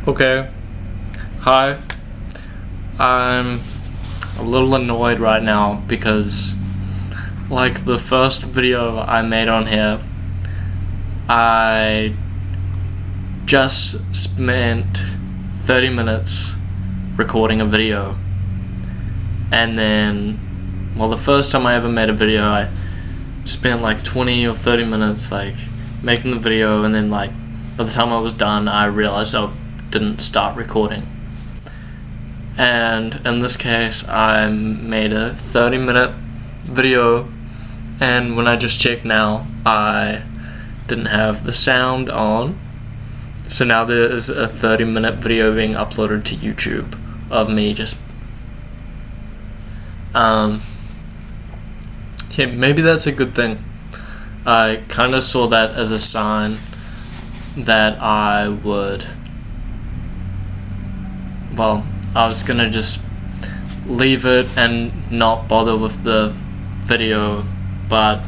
Okay, hi. I'm a little annoyed right now because, like, the first video I made on here, I just spent 30 minutes recording a video. And then, well, the first time I ever made a video, I spent like 20 or 30 minutes, like, making the video, and then, like, by the time I was done, I realized I didn't start recording. And in this case, I made a 30-minute video, and when I just checked now, I didn't have the sound on. So now there is a 30-minute video being uploaded to YouTube of me just yeah, maybe that's a good thing. I kind of saw that as a sign that I would, well, I was gonna just leave it and not bother with the video, but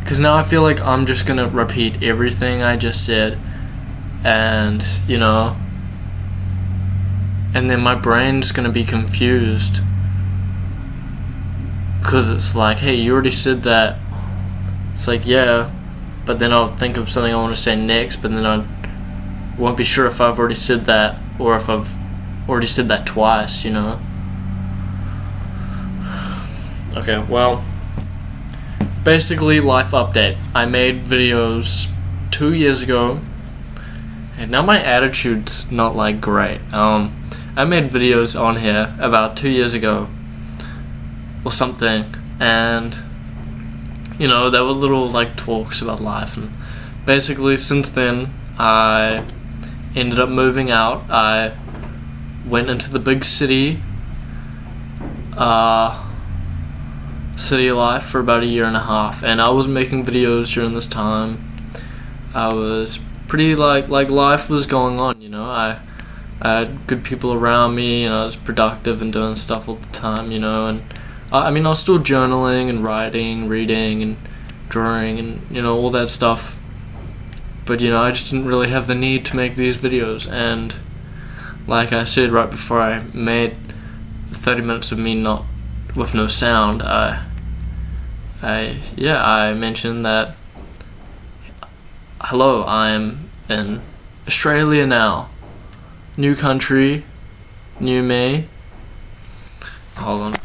because now I feel like I'm just gonna repeat everything I just said, and and then my brain's gonna be confused because it's like, hey, you already said that. It's like, yeah, but then I'll think of something I want to say next, but then I won't be sure if I've already said that or if I've already said that twice, Okay, well, basically, life update. I made videos 2 years ago, and now my attitude's not like great. I made videos on here about 2 years ago or something, and there were little like talks about life, and basically since then I ended up moving out. I went into the big city life for about 1.5 years, and I was making videos during this time. I was pretty like life was going on, I had good people around me, and I was productive and doing stuff all the time, and I was still journaling and writing, reading and drawing and all that stuff, but I just didn't really have the need to make these videos. And like I said right before I made 30 minutes of me not with no sound, I mentioned that, hello, I'm in Australia now, new country, new me. Hold on,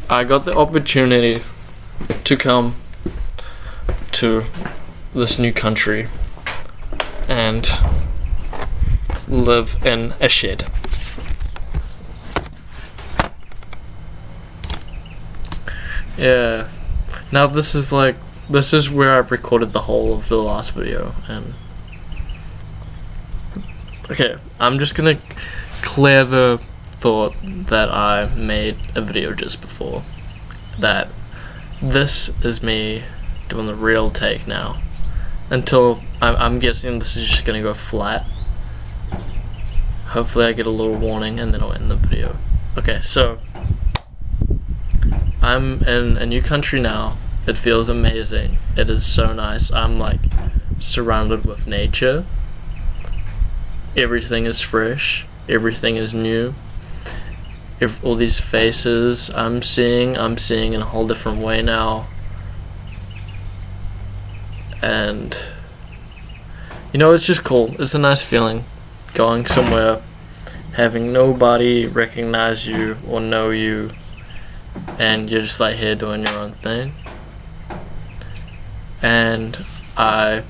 I got the opportunity to come to this new country and live in a shed. Yeah. Now this is where I've recorded the whole of the last video, and okay, I'm just gonna clear the thought that I made a video just before, that this is me doing the real take now, until I'm guessing this is just gonna go flat. Hopefully I get a little warning and then I'll end the video. Okay, so I'm in a new country now. It feels amazing. It is so nice. I'm like surrounded with nature. Everything is fresh. Everything is new. All these faces I'm seeing in a whole different way now. And it's just cool. It's a nice feeling going somewhere, having nobody recognize you or know you, and you're just like here doing your own thing. And I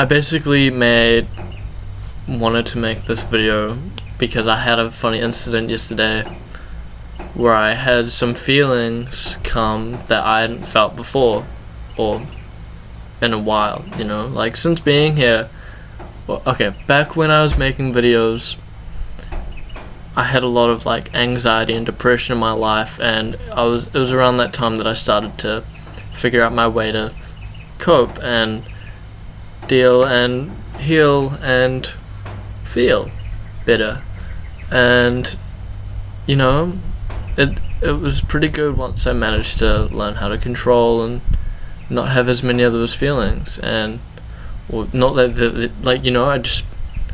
basically wanted to make this video because I had a funny incident yesterday where I had some feelings come that I hadn't felt before or in a while, like since being here. Well, okay, back when I was making videos, I had a lot of like anxiety and depression in my life, and it was around that time that I started to figure out my way to cope and deal and heal and feel better. And it was pretty good once I managed to learn how to control and not have as many of those feelings. And Well, not that, like, you know, I just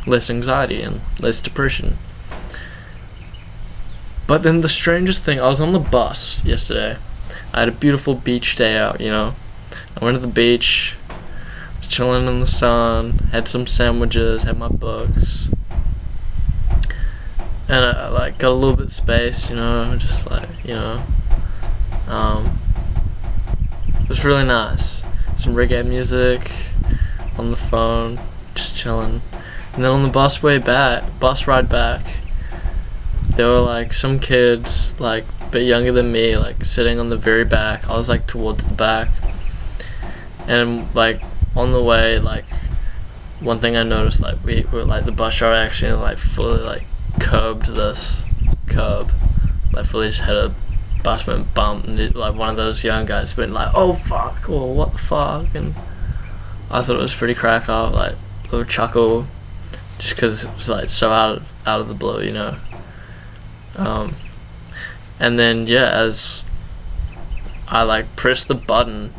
less anxiety and less depression. But then the strangest thing, I was on the bus yesterday. I had a beautiful beach day out, you know. I went to the beach, was chilling in the sun, had some sandwiches, had my books. And I like got a little bit of space, you know, just like, you know. It was really nice. Some reggae music on the phone, just chilling. And then on the bus ride back, there were like some kids, like a bit younger than me, like sitting on the very back. I was like towards the back. And like on the way, like one thing I noticed, like we were like the bus driver actually like fully like curbed this curb, like fully just had a bus went bump, and like one of those young guys went like, oh fuck, or what the fuck, and I thought it was pretty crack up, like a little chuckle, just because it was like so out of the blue, you know. And then yeah, as I like pressed the button,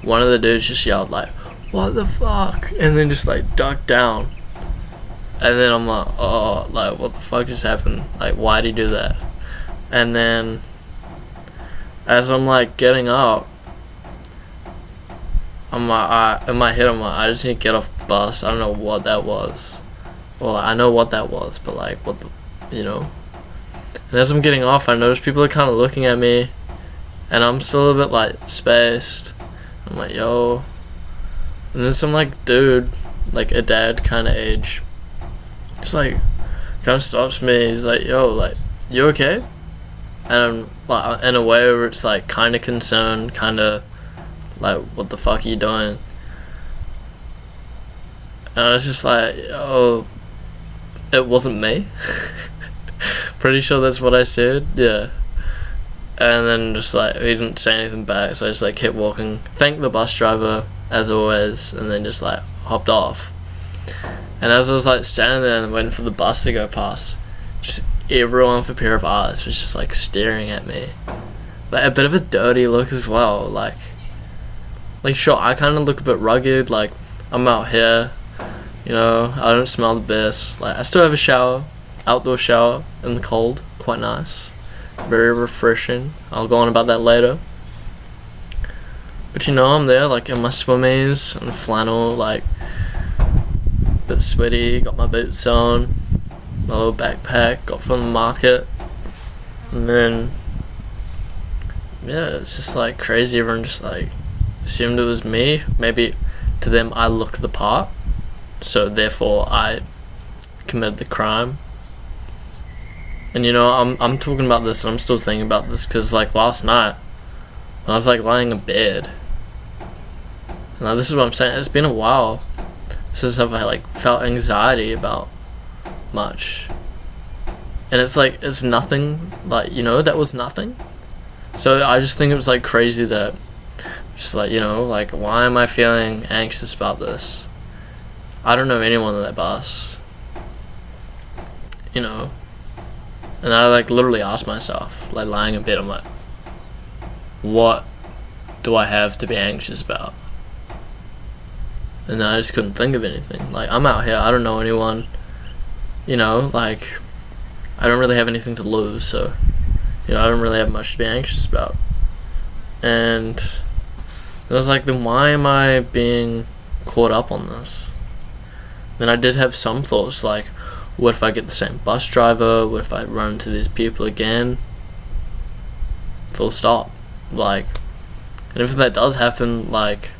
one of the dudes just yelled like, what the fuck, and then just like ducked down. And then I'm like, oh, like what the fuck just happened? Like, why'd he do that? And then as I'm like getting up, I'm like, in my head I'm like, I just need to get off the bus. I don't know what that was. Well, I know what that was, but like what the, you know. And as I'm getting off, I notice people are kind of looking at me, and I'm still a bit like spaced. I'm like, yo. And then some like dude, like a dad kind of age, just like kind of stops me. He's like, yo, like, you okay? And I'm like, in a way where it's like kind of concerned, kind of like, what the fuck are you doing? And I was just like, oh, it wasn't me. Pretty sure that's what I said, yeah. And then just like, he didn't say anything back, so I just like kept walking, thanked the bus driver as always, and then just like hopped off. And as I was like standing there and waiting for the bus to go past, just everyone with a pair of eyes was just like staring at me, like a bit of a dirty look as well. Like sure, I kind of look a bit rugged, like I'm out here, you know, I don't smell the best, like I still have a shower, outdoor shower in the cold, quite nice, very refreshing. I'll go on about that later. But you know, I'm there like in my swimmies and flannel, like a bit sweaty, got my boots on, my little backpack got from the market. And then yeah, it's just like crazy. Everyone just like assumed it was me. Maybe to them I look the part, so therefore I committed the crime. And you know, I'm talking about this and I'm still thinking about this because like last night I was like lying in bed. Now this is what I'm saying, it's been a while since I've like felt anxiety about much. And it's like, it's nothing, like, you know, that was nothing. So I just think it was like crazy that, just like, you know, like why am I feeling anxious about this? I don't know anyone on that bus, you know. And I like literally asked myself, like lying in bed, I'm like, what do I have to be anxious about? And then I just couldn't think of anything. Like, I'm out here, I don't know anyone, you know, like I don't really have anything to lose, so you know, I don't really have much to be anxious about. And I was like, then why am I being caught up on this? Then I did have some thoughts like, what if I get the same bus driver? What if I run into these people again? Full stop. Like, and if that does happen, like,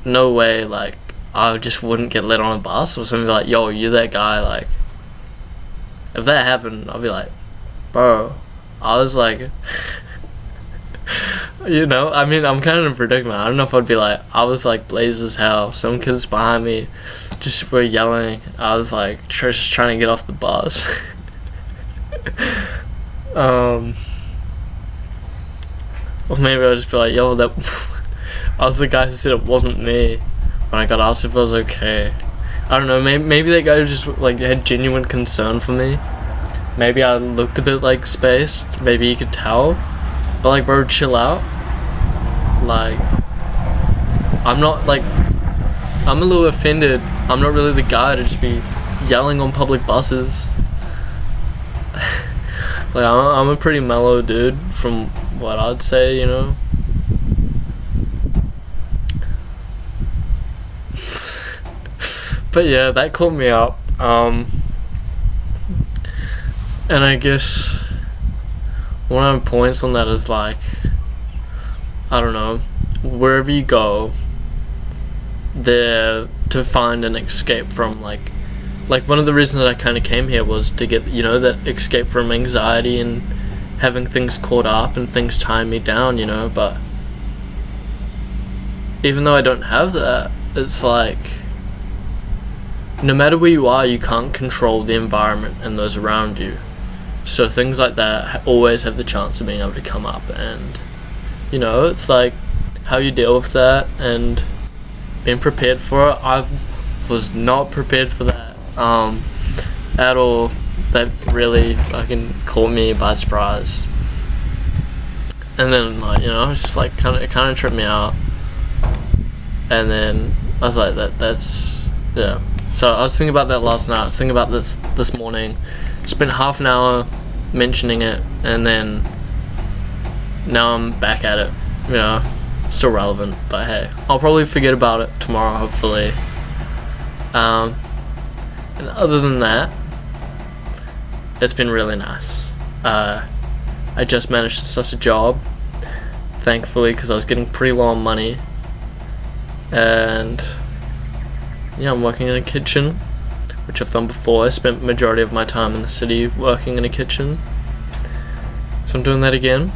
no way, like, I just wouldn't get let on a bus or something. Like, yo, you that guy? Like, if that happened, I'll be like, bro, I was like, you know, I mean, I'm kind of in a predicament. I don't know if I'd be like, I was like blazed as hell. Some kids behind me just were yelling. I was like just trying to get off the bus. Or maybe I'll just be like, yo, that I was the guy who said it wasn't me when I got asked if I was okay. I don't know, maybe that guy just like had genuine concern for me. Maybe I looked a bit like spaced. Maybe you could tell. But like, bro, chill out. Like, I'm not like, I'm a little offended. I'm not really the guy to just be yelling on public buses. Like, I'm a pretty mellow dude from what I'd say, you know. But yeah, that caught me up. And I guess one of the points on that is like, I don't know, wherever you go, there to find an escape from like one of the reasons that I kind of came here was to get, you know, that escape from anxiety and having things caught up and things tying me down, you know. But even though I don't have that, it's like, no matter where you are, you can't control the environment and those around you. So things like that always have the chance of being able to come up, and, you know, it's like how you deal with that and being prepared for it. I was not prepared for that at all. That really fucking caught me by surprise. And then, like, you know, it's just like it kind of tripped me out. And then I was like, that's yeah. So I was thinking about that last night. I was thinking about this morning. Spent half an hour mentioning it, and then now I'm back at it. You know, still relevant, but hey, I'll probably forget about it tomorrow, hopefully. And other than that, it's been really nice. I just managed to suss a job, thankfully, because I was getting pretty low on money. And yeah, I'm working in a kitchen, which I've done before. I spent the majority of my time in the city working in a kitchen, so I'm doing that again.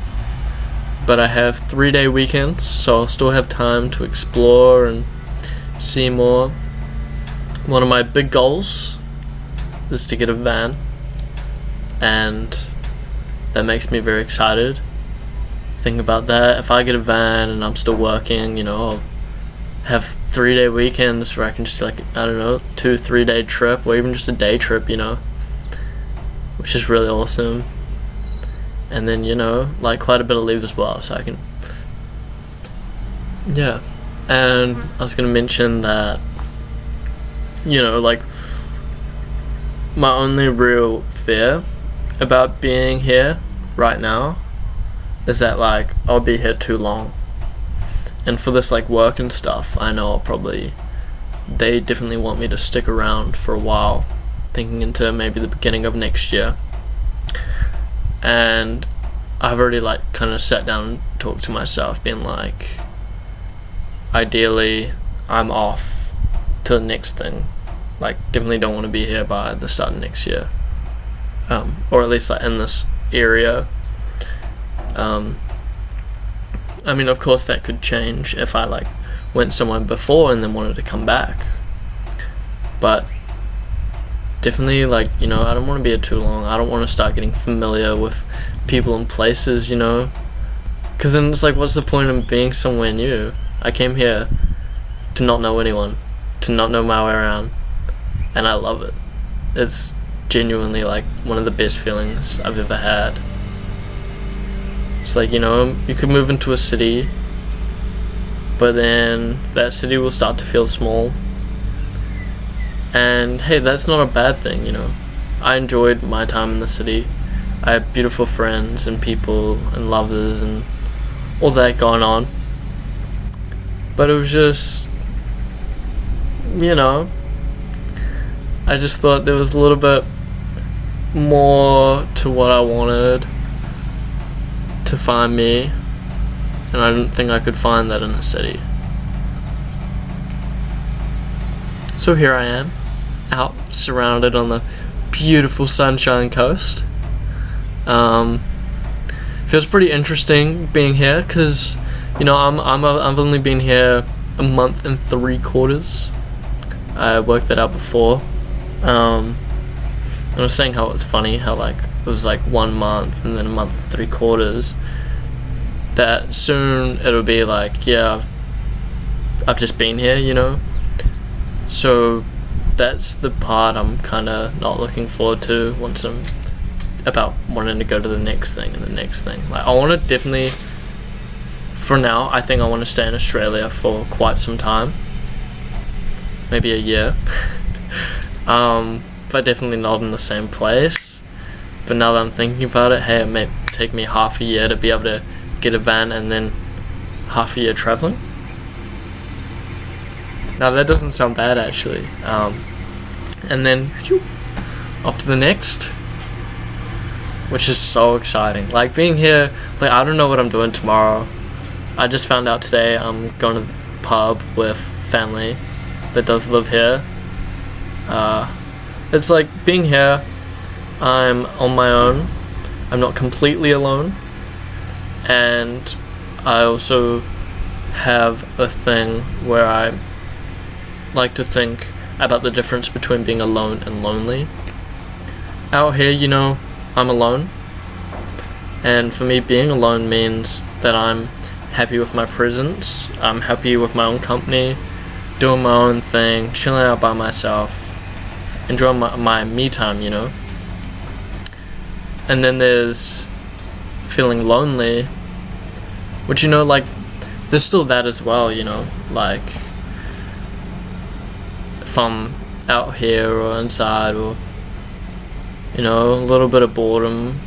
But I have 3-day weekends, so I'll still have time to explore and see more. One of my big goals is to get a van, and that makes me very excited. Think about that. If I get a van and I'm still working, you know, I'll have 3-day weekends where I can just, like, I don't know, 2-3 day trip, or even just a day trip, you know, which is really awesome. And then, you know, like, quite a bit of leave as well, so I can, yeah. And I was gonna mention that, you know, like, my only real fear about being here right now is that, like, I'll be here too long. And for this, like, work and stuff, I know they definitely want me to stick around for a while, thinking into maybe the beginning of next year. And I've already, like, kind of sat down and talked to myself, being like, ideally, I'm off to the next thing. Like, definitely don't want to be here by the start of next year. Or at least, like, in this area. I mean, of course, that could change if I, like, went somewhere before and then wanted to come back. But definitely, like, you know, I don't want to be here too long. I don't want to start getting familiar with people and places, you know, because then it's like, what's the point of being somewhere new? I came here to not know anyone, to not know my way around, and I love it. It's genuinely, like, one of the best feelings I've ever had. It's like, you know, you could move into a city, but then that city will start to feel small. And hey, that's not a bad thing, you know. I enjoyed my time in the city. I had beautiful friends and people and lovers and all that going on. But it was just, you know, I just thought there was a little bit more to what I wanted to find me, and I didn't think I could find that in the city. So here I am, out, surrounded on the beautiful Sunshine Coast. Feels pretty interesting being here, because, you know, I've only been here a month and 3/4. I worked that out before. And I was saying how it was funny how, like, it was like 1 month and then a month and 3/4. That soon it'll be like, yeah, I've just been here, you know. So that's the part I'm kind of not looking forward to once I'm about wanting to go to the next thing and the next thing. Like, I want to definitely for now, I think I want to stay in Australia for quite some time. Maybe a year. But definitely not in the same place. But now that I'm thinking about it, hey, it may take me half a year to be able to get a van and then half a year traveling. Now that doesn't sound bad actually. And then off to the next, which is so exciting. Like being here, like I don't know what I'm doing tomorrow. I just found out today I'm going to the pub with family that does live here. It's like being here, I'm on my own. I'm not completely alone. And I also have a thing where I like to think about the difference between being alone and lonely. Out here, you know, I'm alone. And for me, being alone means that I'm happy with my presence. I'm happy with my own company, doing my own thing, chilling out by myself, enjoying my me time, you know. And then there's feeling lonely, which, you know, like, there's still that as well, you know, like, if I'm out here or inside, or, you know, a little bit of boredom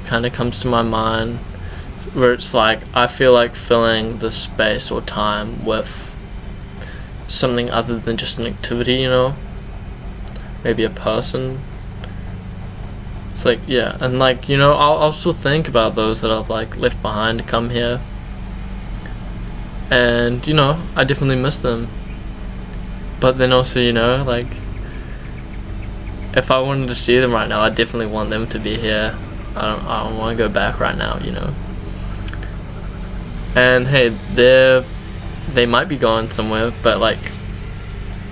kind of comes to my mind, where it's like, I feel like filling the space or time with something other than just an activity, you know, maybe a person. It's like, yeah, and like, you know, I'll still think about those that I've like left behind to come here, and you know, I definitely miss them. But then also, you know, like, if I wanted to see them right now, I definitely want them to be here. I don't want to go back right now, you know. And hey, they might be going somewhere, but like,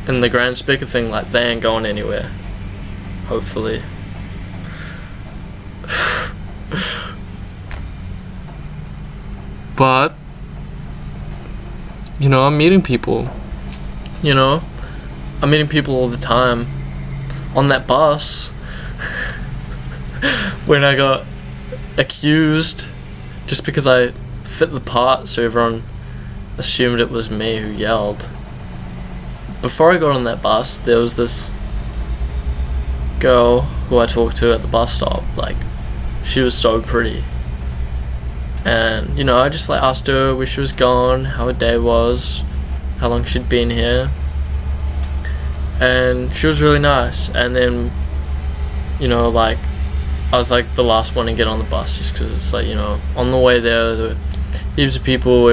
in the grand speaker thing, like, they ain't going anywhere. Hopefully. But, you know, I'm meeting people. You know, I'm meeting people all the time. On that bus, when I got accused just because I fit the part, so everyone assumed it was me who yelled. Before I got on that bus, there was this girl who I talked to at the bus stop. Like, she was so pretty. And, you know, I just like asked her where she was going, how her day was, how long she'd been here. And she was really nice. And then, you know, like, I was like the last one to get on the bus, just because it's like, you know, on the way there were heaps of people,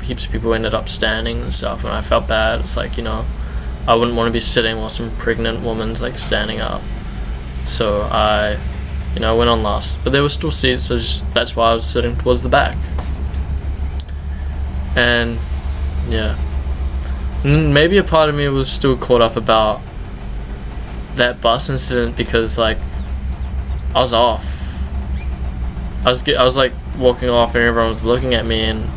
heaps of people ended up standing and stuff, and I felt bad. It's like, you know, I wouldn't want to be sitting while some pregnant woman's like standing up. So I, you know, went on last. But there were still seats, so that's why I was sitting towards the back. And, yeah. Maybe a part of me was still caught up about that bus incident because, like, I was off. I was like walking off and everyone was looking at me, and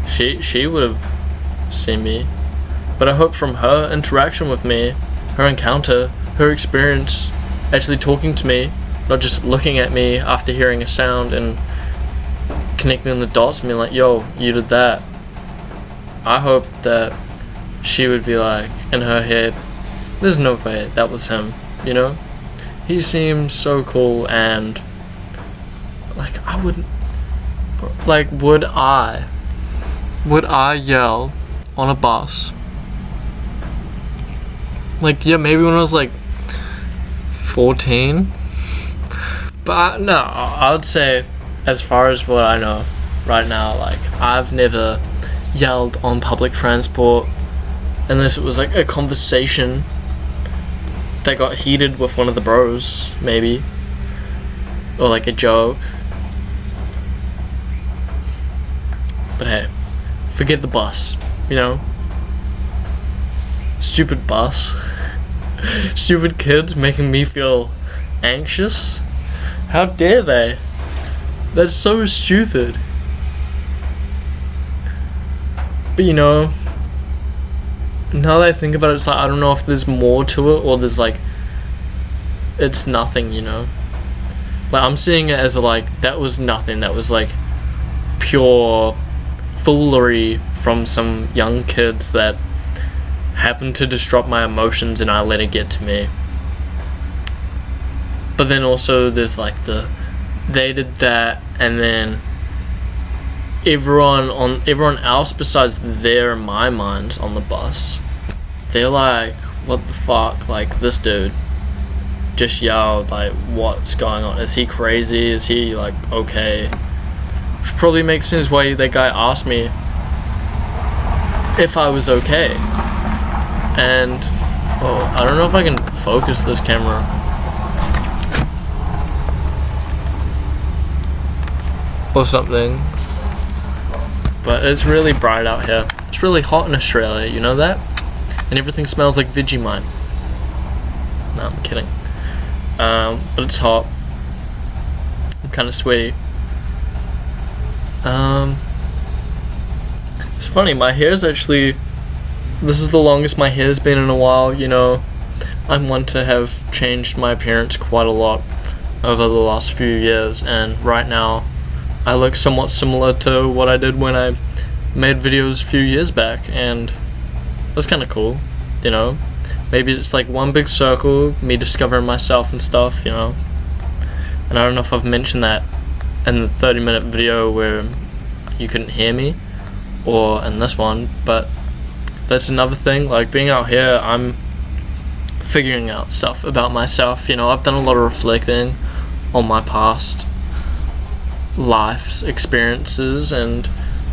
she would have seen me. But I hope from her interaction with me, her encounter, her experience actually talking to me, not just looking at me after hearing a sound and connecting the dots and being like, yo, you did that. I hope that she would be like, in her head, there's no way that was him, you know? He seems so cool, and like, I wouldn't, like, would I yell on a bus? Like, yeah, maybe when I was like 14, but no, I would say, as far as what I know right now, like, I've never yelled on public transport unless it was like a conversation that got heated with one of the bros, maybe, or like a joke. But hey, forget the bus, you know? Stupid bus. Stupid kids making me feel anxious. How dare they? That's so stupid. But you know, now that I think about it, it's like, I don't know if there's more to it or there's like, it's nothing, you know? Like, I'm seeing it as like, that was nothing. That was like pure foolery from some young kids that happened to disrupt my emotions, and I let it get to me. But then also there's like they did that, and then everyone else besides their and my minds on the bus, they're like, what the fuck, like, this dude just yelled, like, what's going on? Is he crazy? Is he like okay? Which probably makes sense why that guy asked me if I was okay. And I don't know if I can focus this camera. Or something. But it's really bright out here. It's really hot in Australia, you know that? And everything smells like Vegemite. No, I'm kidding. But it's hot. I'm kind of sweaty. It's funny, my hair's actually... This is the longest my hair's been in a while, you know. I'm one to have changed my appearance quite a lot over the last few years, and right now I look somewhat similar to what I did when I made videos a few years back, and that's kind of cool, you know. Maybe it's like one big circle, me discovering myself and stuff, you know. And I don't know if I've mentioned that in the 30-minute video where you couldn't hear me, or in this one, but that's another thing. Like, being out here, I'm figuring out stuff about myself, you know. I've done a lot of reflecting on my past life's experiences and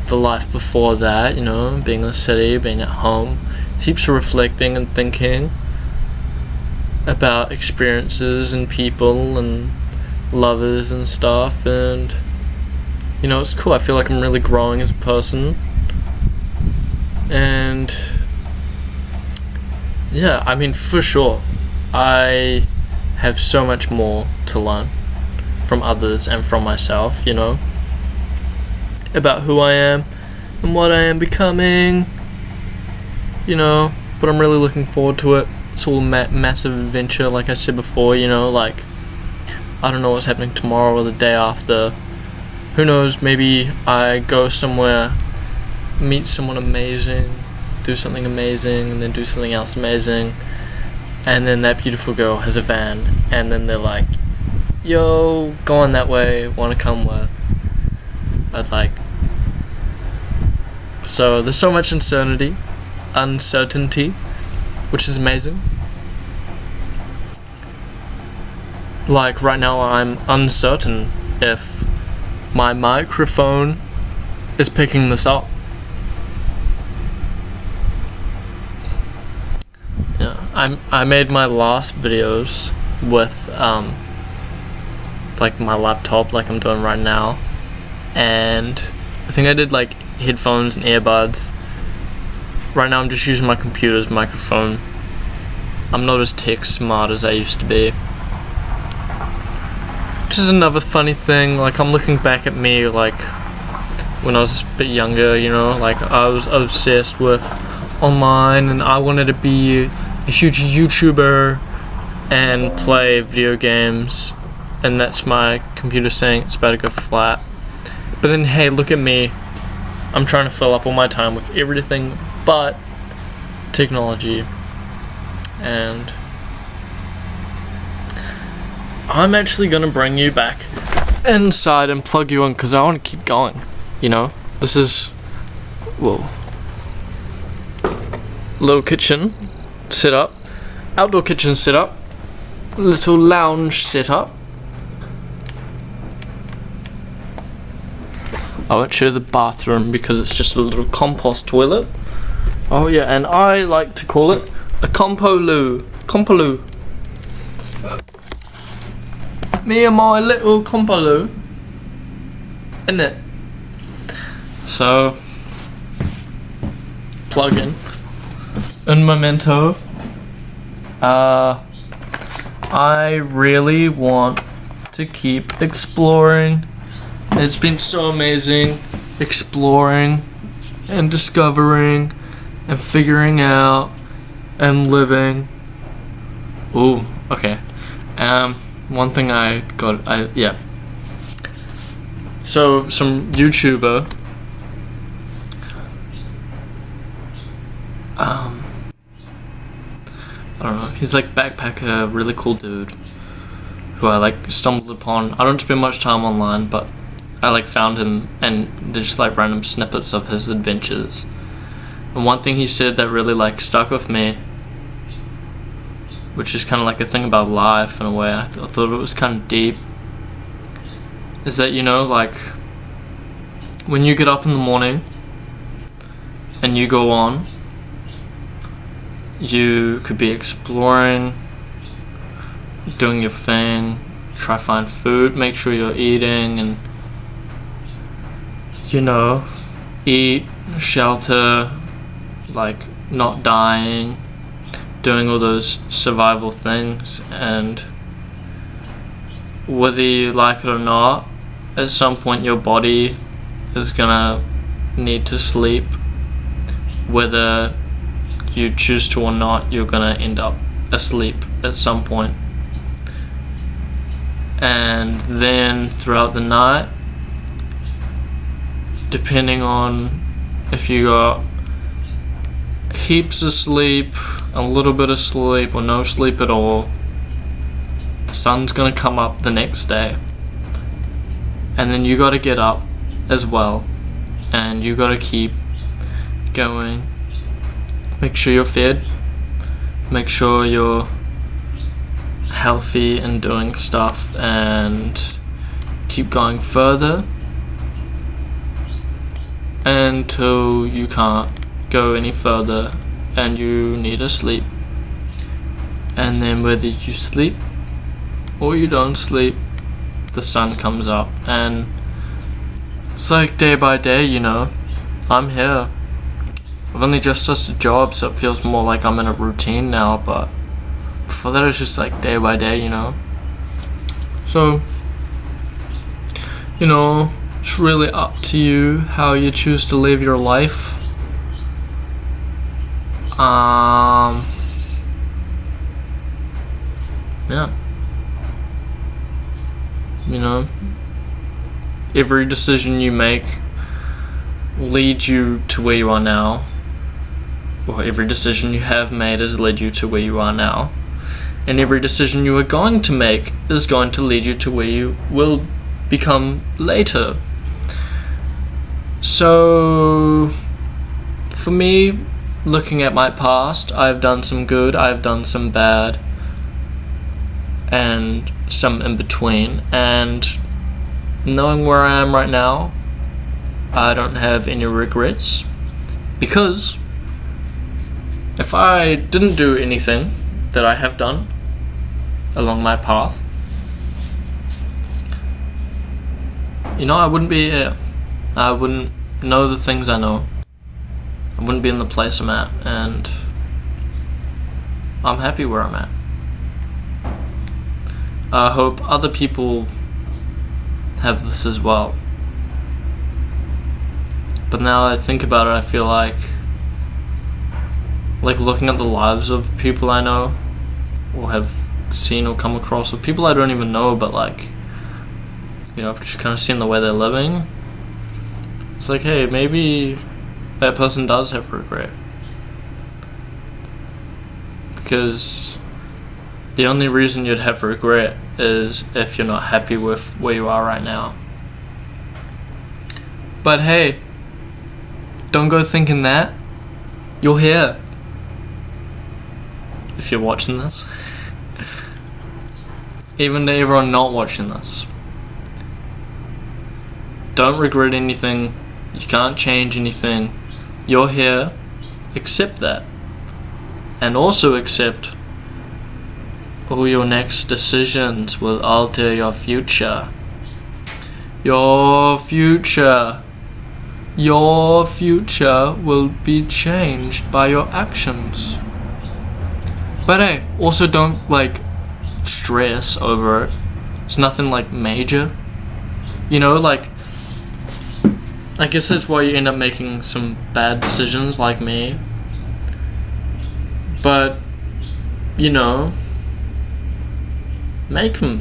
the life before that, you know, being in the city, being at home. Heaps of reflecting and thinking about experiences and people and lovers and stuff, and you know, it's cool. I feel like I'm really growing as a person, and yeah, I mean, for sure I have so much more to learn from others and from myself, you know, about who I am and what I am becoming, you know. But I'm really looking forward to it. It's all a massive adventure, like I said before, you know. Like, I don't know what's happening tomorrow or the day after. Who knows, maybe I go somewhere, meet someone amazing, do something amazing, and then do something else amazing, and then that beautiful girl has a van, and then they're like, yo, going that way, want to come with. I'd like... So there's so much uncertainty, which is amazing. Like, right now I'm uncertain if my microphone is picking this up. Yeah, I made my last videos with like my laptop, like I'm doing right now, and I think I did like headphones and earbuds. Right now I'm just using my computer's microphone. I'm not as tech smart as I used to be. Which is another funny thing. Like, I'm looking back at me like when I was a bit younger, you know, like I was obsessed with online and I wanted to be a huge YouTuber and play video games, and that's my computer saying it's about to go flat. But then, hey, look at me. I'm trying to fill up all my time with everything but technology. And I'm actually gonna bring you back inside and plug you in because I want to keep going, you know. This is, whoa, little kitchen setup, outdoor kitchen setup, little lounge setup. I won't show the bathroom because it's just a little compost toilet. Oh yeah, and I like to call it a compoloo. Compoloo. Me and my little compoloo. Isn't it? So, plug in. And memento. I really want to keep exploring. It's been so amazing exploring and discovering and figuring out and living. Ooh, okay. one thing So some YouTuber, I don't know, he's like backpacker, really cool dude, who I like stumbled upon. I don't spend much time online, but I like found him, and there's just like random snippets of his adventures. And one thing he said that really like stuck with me, which is kind of like a thing about life in a way, I thought it was kind of deep, is that, you know, like, when you get up in the morning and you go on, you could be exploring, doing your thing, try find food, make sure you're eating, and, you know, eat, shelter, like not dying, doing all those survival things. And whether you like it or not, at some point your body is gonna need to sleep. Whether you choose to or not, you're gonna end up asleep at some point. And then throughout the night, depending on if you got heaps of sleep, a little bit of sleep, or no sleep at all, the sun's gonna come up the next day. And then you gotta get up as well, and you gotta keep going. Make sure you're fed, make sure you're healthy and doing stuff, and keep going further until you can't go any further and you need to sleep. And then whether you sleep or you don't sleep, the sun comes up, and it's like day by day, you know. I'm here. I've only just started a job, so it feels more like I'm in a routine now, but before that it was just like day by day, you know. So, you know, it's really up to you how you choose to live your life. Yeah. You know, every decision you make leads you to where you are now, or every decision you have made has led you to where you are now, and every decision you are going to make is going to lead you to where you will become later. So, for me, looking at my past, I've done some good, I've done some bad, and some in between, and knowing where I am right now, I don't have any regrets, because if I didn't do anything that I have done along my path, you know, I wouldn't be here. I wouldn't know the things I know. I wouldn't be in the place I'm at, and I'm happy where I'm at. I hope other people have this as well. But now I think about it, I feel like looking at the lives of people I know, or have seen or come across, or people I don't even know, but like, you know, I've just kind of seen the way they're living. It's like, hey, maybe that person does have regret. Because the only reason you'd have regret is if you're not happy with where you are right now. But hey, don't go thinking that. You're here. If you're watching this. Even to everyone not watching this. Don't regret anything. You can't change anything. You're here. Accept that. And also accept all your next decisions will alter your future. Your future will be changed by your actions. But hey, also don't stress over it. It's nothing major. You know, I guess that's why you end up making some bad decisions like me. But, you know, make them.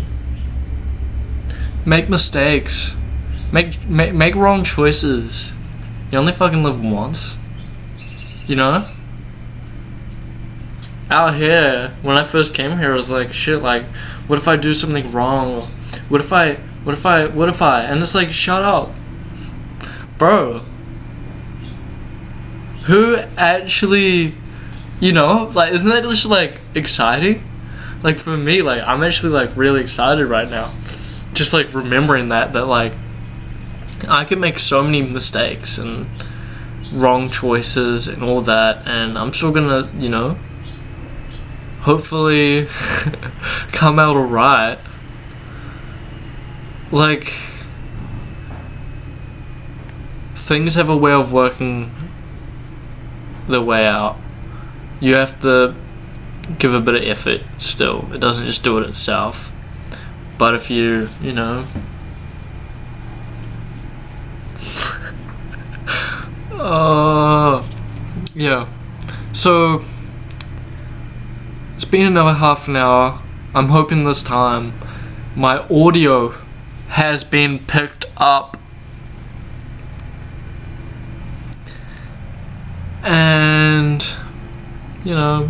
make mistakes, make wrong choices. You only fucking live once, you know? Out here, when I first came here, I was like, shit, like, what if I do something wrong? What if I, and it's like, shut up. Bro. Who actually, you know, like, isn't that just, like, exciting? Like, for me, like, I'm actually, like, really excited right now. Just, like, remembering that, like, I can make so many mistakes and wrong choices and all that, and I'm still gonna, you know, hopefully come out alright. Like, things have a way of working their way out. You have to give a bit of effort still. It doesn't just do it itself. But if you know, yeah. So it's been another half an hour. I'm hoping this time my audio has been picked up. And, you know,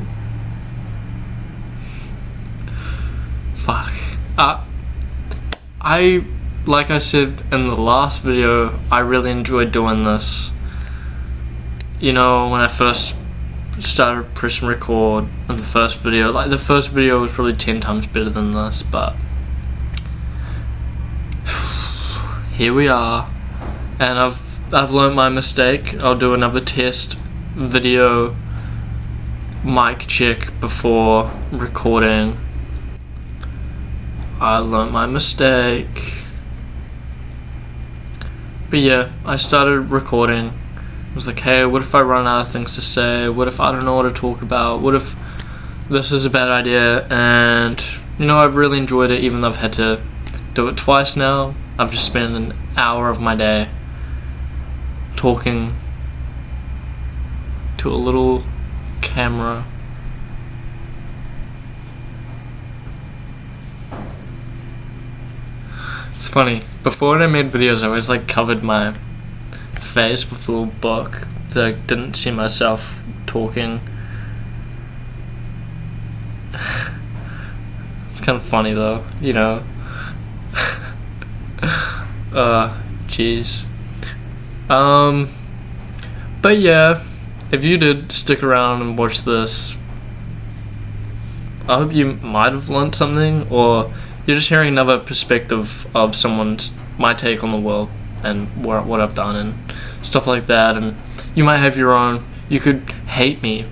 fuck. Like I said in the last video, I really enjoyed doing this. You know, when I first started pressing record in the first video, like, the first video was probably 10 times better than this, but here we are, and I've learned my mistake. I'll do another test video mic check before recording. I learned my mistake. But yeah, I started recording. I was like, hey, what if I run out of things to say? What if I don't know what to talk about? What if this is a bad idea? And, you know, I've really enjoyed it, even though I've had to do it twice now. I've just spent an hour of my day talking to a little camera. It's funny, before when I made videos, I always, like, covered my face with a little book so I didn't see myself talking. It's kind of funny though, you know. Jeez. But yeah, if you did stick around and watch this, I hope you might have learned something, or you're just hearing another perspective of my take on the world and what I've done and stuff like that. And you might have your own. You could hate me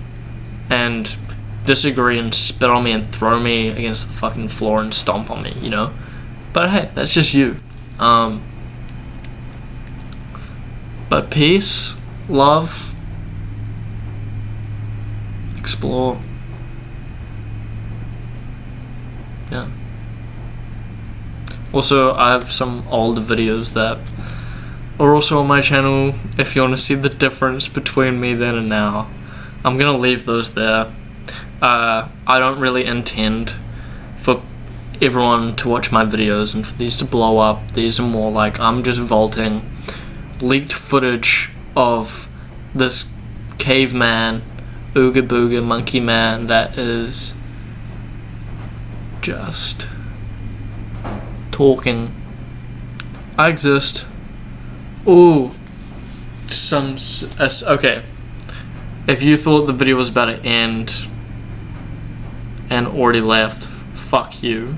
and disagree and spit on me and throw me against the fucking floor and stomp on me, you know. But hey, that's just you. But peace, love, explore. Yeah. Also, I have some older videos that are also on my channel if you want to see the difference between me then and now. I'm gonna leave those there. I don't really intend for everyone to watch my videos and for these to blow up. These are more like I'm just vaulting leaked footage of this caveman, ooga booga monkey man that is just talking. I exist. Ooh, okay. If you thought the video was about to end and already left, fuck you.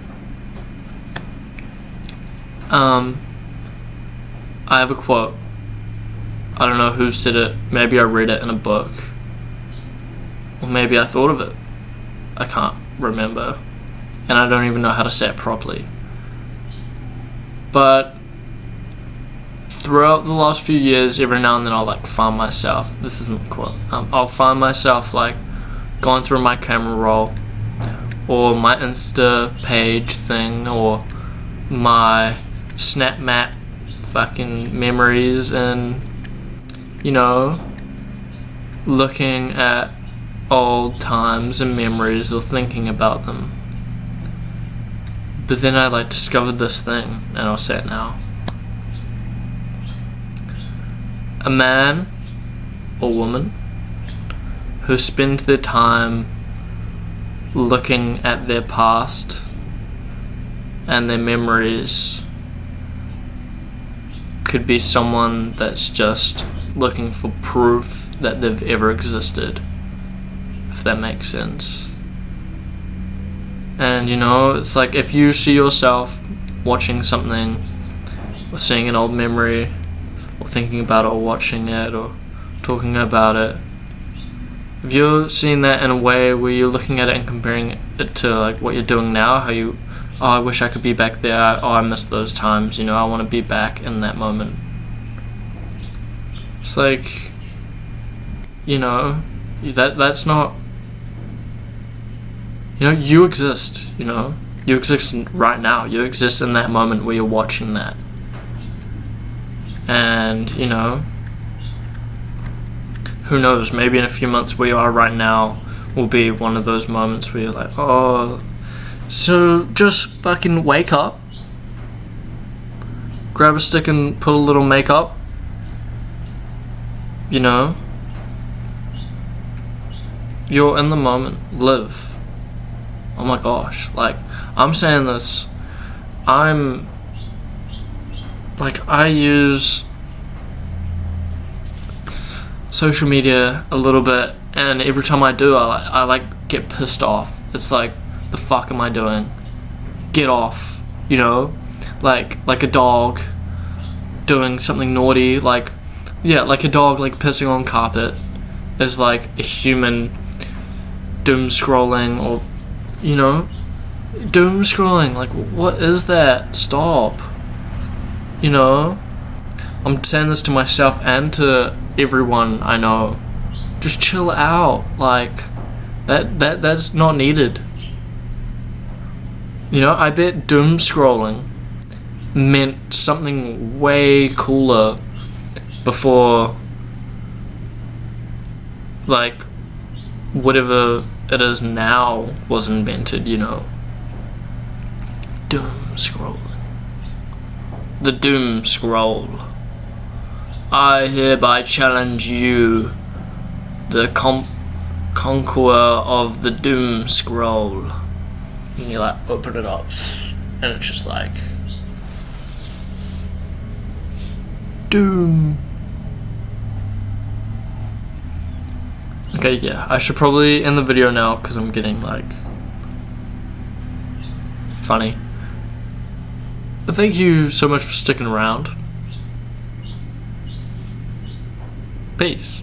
I have a quote. I don't know who said it. Maybe I read it in a book, or maybe I thought of it. I can't remember, and I don't even know how to say it properly. But throughout the last few years, every now and then I'll like find myself, this isn't a quote, I'll find myself like going through my camera roll or my Insta page thing or my Snap Map fucking memories, and, you know, looking at old times and memories or thinking about them. But then I like discovered this thing, and I'll say it now. A man or woman who spend their time looking at their past and their memories could be someone that's just looking for proof that they've ever existed, if that makes sense. And you know, it's like if you see yourself watching something or seeing an old memory or thinking about it or watching it or talking about it, if you're seeing that in a way where you're looking at it and comparing it to like what you're doing now, how you, oh, I wish I could be back there, oh, I miss those times, you know, I want to be back in that moment. It's like, you know, that's not, you know, you exist, you know, you exist right now, you exist in that moment where you're watching that. And, you know, who knows, maybe in a few months where you are right now will be one of those moments where you're like, oh, so just fucking wake up, grab a stick and put a little makeup, you know, you're in the moment, live. Oh my gosh, like, I'm saying this, I use social media a little bit, and every time I do, I get pissed off. It's like, the fuck am I doing? Get off, you know? Like a dog doing something naughty, like a dog like pissing on carpet is like a human doom scrolling, or, you know, doom scrolling, like, what is that? Stop. You know, I'm saying this to myself and to everyone I know. Just chill out. Like, that's not needed. You know, I bet doom scrolling meant something way cooler before, like, whatever it is now was invented, you know. Doom scrolling. The doom scroll. I hereby challenge you, the conqueror of the doom scroll. And you like open it up, and it's just like doom. Okay, yeah, I should probably end the video now because I'm getting like funny. But thank you so much for sticking around. Peace.